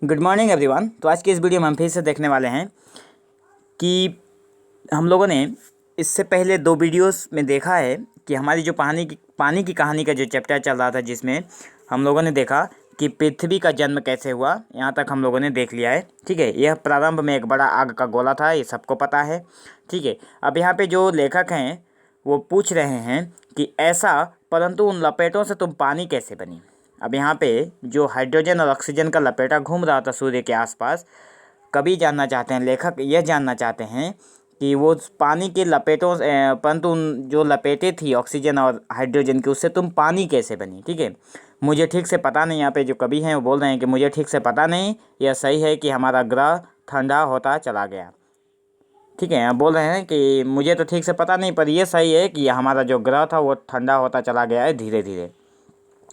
Good morning everyone. तो आज की इस वीडियो में हम फिर से देखने वाले हैं कि हम लोगों ने इससे पहले 2 वीडियोस में देखा है कि हमारी जो पानी की कहानी का जो चैप्टर चल रहा था, जिसमें हम लोगों ने देखा कि पृथ्वी का जन्म कैसे हुआ। यहाँ तक हम लोगों ने देख लिया है। ठीक है, यह प्रारंभ में एक बड़ा आग का गोला था, ये सबको पता है। ठीक है, अब यहाँ पे जो लेखक हैं वो पूछ रहे हैं कि ऐसा, परंतु उन लपेटों से तुम पानी कैसे बनी। अब यहाँ पे जो हाइड्रोजन और ऑक्सीजन का लपेटा घूम रहा था सूर्य के आसपास, कवि जानना चाहते हैं, लेखक यह जानना चाहते हैं कि वो पानी के लपेटों परंतु उन जो लपेटे थी ऑक्सीजन और हाइड्रोजन की, उससे तुम पानी कैसे बनी। ठीक है, मुझे ठीक से पता नहीं। यहाँ पे जो कवि हैं वो बोल रहे हैं कि मुझे ठीक से पता नहीं, यह सही है कि हमारा ग्रह ठंडा होता चला गया। ठीक है, बोल रहे हैं कि मुझे तो ठीक से पता नहीं, पर यह सही है कि हमारा जो ग्रह था वो ठंडा होता चला गया है धीरे धीरे।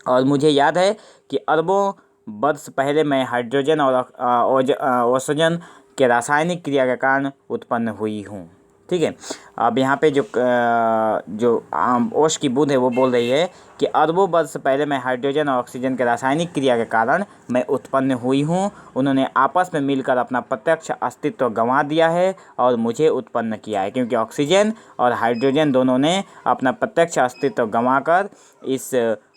और मुझे याद है कि अरबों वर्ष पहले मैं हाइड्रोजन और ऑक्सीजन के रासायनिक क्रिया के कारण उत्पन्न हुई हूँ। ठीक है, अब यहाँ पे जो ओश की बूंद है वो बोल रही है कि अरबों वर्ष पहले मैं हाइड्रोजन और ऑक्सीजन के रासायनिक क्रिया के कारण मैं उत्पन्न हुई हूँ। उन्होंने आपस में मिलकर अपना प्रत्यक्ष अस्तित्व गंवा दिया है और मुझे उत्पन्न किया है, क्योंकि ऑक्सीजन और हाइड्रोजन दोनों ने अपना प्रत्यक्ष अस्तित्व गंवाकर इस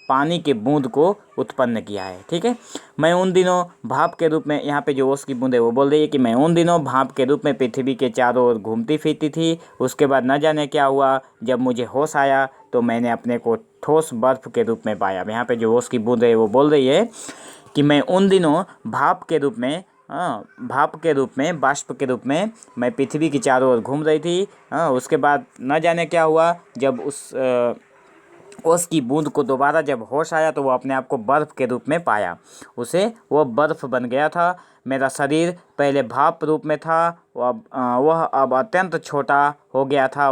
पानी के बूंद को उत्पन्न किया है। ठीक है, मैं उन दिनों भाप के रूप में, यहाँ पे जो ओस की बूंद है वो बोल रही है कि मैं उन दिनों भाप के रूप में पृथ्वी के चारों ओर घूमती फिरती थी। उसके बाद न जाने क्या हुआ, जब मुझे होश आया तो मैंने अपने को ठोस बर्फ के रूप में पाया। यहाँ पे जो ओस की बूंद है वो बोल रही है कि मैं उन दिनों भाप के रूप में बाष्प के रूप में मैं पृथ्वी की चारों ओर घूम रही थी। उसके बाद न जाने क्या हुआ, जब ओस की बूंद को दोबारा जब होश आया तो वो अपने आप को बर्फ़ के रूप में पाया, उसे वो बर्फ़ बन गया था। मेरा शरीर पहले भाप रूप में था, वह अब अत्यंत छोटा हो गया था।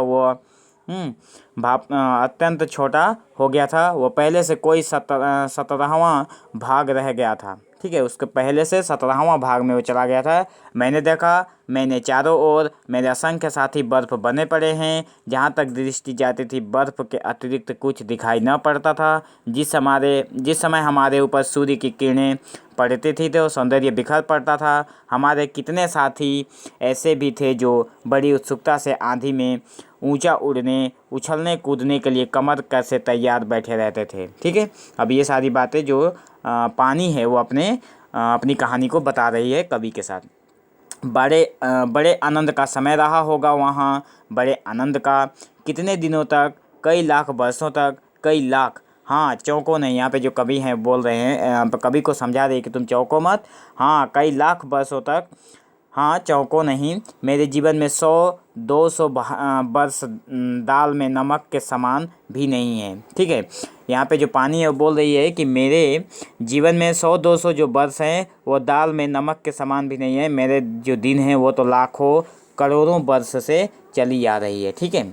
भाप अत्यंत छोटा हो गया था। वो पहले से कोई 17वां भाग रह गया था। ठीक है, उसके पहले से 17वां भाग में वो चला गया था। मैंने देखा, मैंने चारों ओर मेरे असंख्य साथी बर्फ़ बने पड़े हैं। जहाँ तक दृष्टि जाती थी बर्फ़ के अतिरिक्त कुछ दिखाई न पड़ता था। जिस समय हमारे ऊपर सूर्य की किरणें पड़ती थी तो सौंदर्य बिखर पड़ता था। हमारे कितने साथी ऐसे भी थे जो बड़ी उत्सुकता से आंधी में ऊंचा उड़ने, उछलने कूदने के लिए कमर कैसे तैयार बैठे रहते थे। ठीक है, अब ये सारी बातें जो पानी है वो अपनी कहानी को बता रही है कवि के साथ। बड़े आनंद का समय रहा होगा वहाँ, बड़े आनंद का। कितने दिनों तक, कई लाख वर्षों तक, कई लाख, हाँ चौंको नहीं। यहाँ पे जो कवि हैं बोल रहे हैं, कवि को समझा रहे कि तुम चौंको मत। हाँ, कई लाख वर्षों तक, हाँ चौंको नहीं। मेरे जीवन में 100-200 वर्ष दाल में नमक के समान भी नहीं है। ठीक है, यहाँ पे जो पानी है वो बोल रही है कि मेरे जीवन में 100-200 जो वर्ष हैं वो दाल में नमक के समान भी नहीं है। मेरे जो दिन हैं वो तो लाखों करोड़ों वर्ष से चली आ रही है। ठीक है,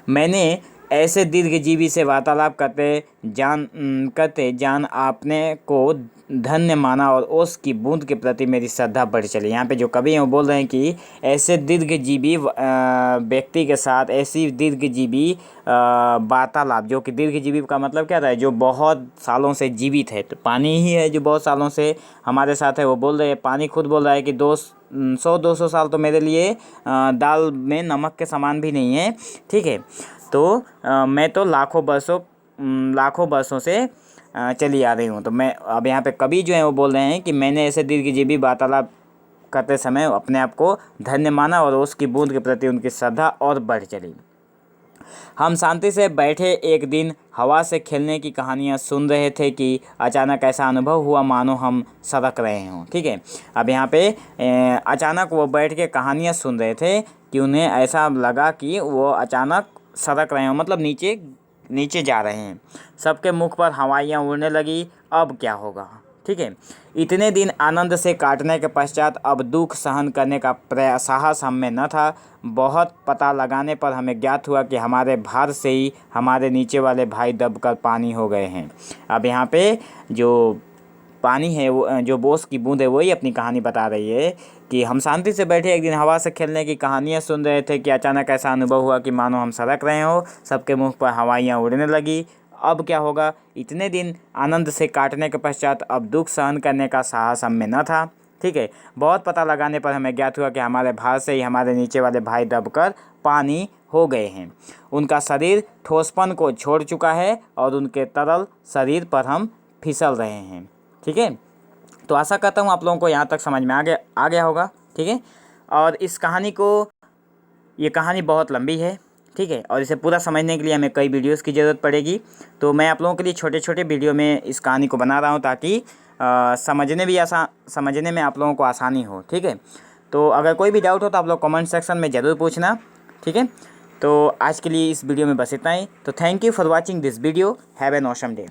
मैंने ऐसे दीर्घजीवी से वार्तालाप करते जान आपने को धन्य माना और ओस की बूंद के प्रति मेरी श्रद्धा बढ़ चली। यहाँ पे जो कवि हैं वो बोल रहे हैं कि ऐसे दीर्घजीवी व्यक्ति के साथ, ऐसी दीर्घजीवी वार्तालाप, जो कि दीर्घजीवी का मतलब क्या था, जो बहुत सालों से जीवित है। तो पानी ही है जो बहुत सालों से हमारे साथ है। वो बोल रहे हैं, पानी खुद बोल रहा है कि 100-200 साल तो मेरे लिए दाल में नमक के समान भी नहीं है। ठीक है, तो मैं तो लाखों वर्षों से चली आ रही हूँ। तो मैं अब यहाँ पे कवि जो है वो बोल रहे हैं कि मैंने ऐसे दीर्घजीवी वार्तालाप करते समय अपने आप को धन्य माना और उसकी बूंद के प्रति उनकी श्रद्धा और बढ़ चली। हम शांति से बैठे एक दिन हवा से खेलने की कहानियाँ सुन रहे थे कि अचानक ऐसा अनुभव हुआ मानो हम सड़क रहे हों। ठीक है, अब यहाँ पे अचानक वो बैठ के कहानियाँ सुन रहे थे कि उन्हें ऐसा लगा कि वो अचानक सड़क रहे हों, मतलब नीचे जा रहे हैं। सबके मुख पर हवाइयाँ उड़ने लगी। अब क्या होगा। ठीक है, इतने दिन आनंद से काटने के पश्चात अब दुख सहन करने का साहस हम में न था। बहुत पता लगाने पर हमें ज्ञात हुआ कि हमारे भार से ही हमारे नीचे वाले भाई दबकर पानी हो गए हैं। अब यहाँ पे जो पानी है वो, जो बोस की बूंद है, वही अपनी कहानी बता रही है कि हम शांति से बैठे एक दिन हवा से खेलने की कहानियाँ सुन रहे थे कि अचानक ऐसा अनुभव हुआ कि मानो हम सड़क रहे हो। सबके मुख पर हवाइयाँ उड़ने लगी। अब क्या होगा, इतने दिन आनंद से काटने के पश्चात अब दुख सहन करने का साहस हम में न था। ठीक है, बहुत पता लगाने पर हमें ज्ञात हुआ कि हमारे भार से ही हमारे नीचे वाले भाई दबकर पानी हो गए हैं। उनका शरीर ठोसपन को छोड़ चुका है और उनके तरल शरीर पर हम फिसल रहे हैं। ठीक है, तो आशा करता हूँ आप लोगों को यहाँ तक समझ में आ गया होगा। ठीक है, और इस कहानी को, ये कहानी बहुत लंबी है। ठीक है, और इसे पूरा समझने के लिए हमें कई वीडियोस की ज़रूरत पड़ेगी। तो मैं आप लोगों के लिए छोटे छोटे वीडियो में इस कहानी को बना रहा हूँ ताकि समझने में आप लोगों को आसानी हो। ठीक है, तो अगर कोई भी डाउट हो तो आप लोग कमेंट सेक्शन में ज़रूर पूछना। ठीक है, तो आज के लिए इस वीडियो में बस इतना ही। तो thank you for watching this video. Have an awesome day.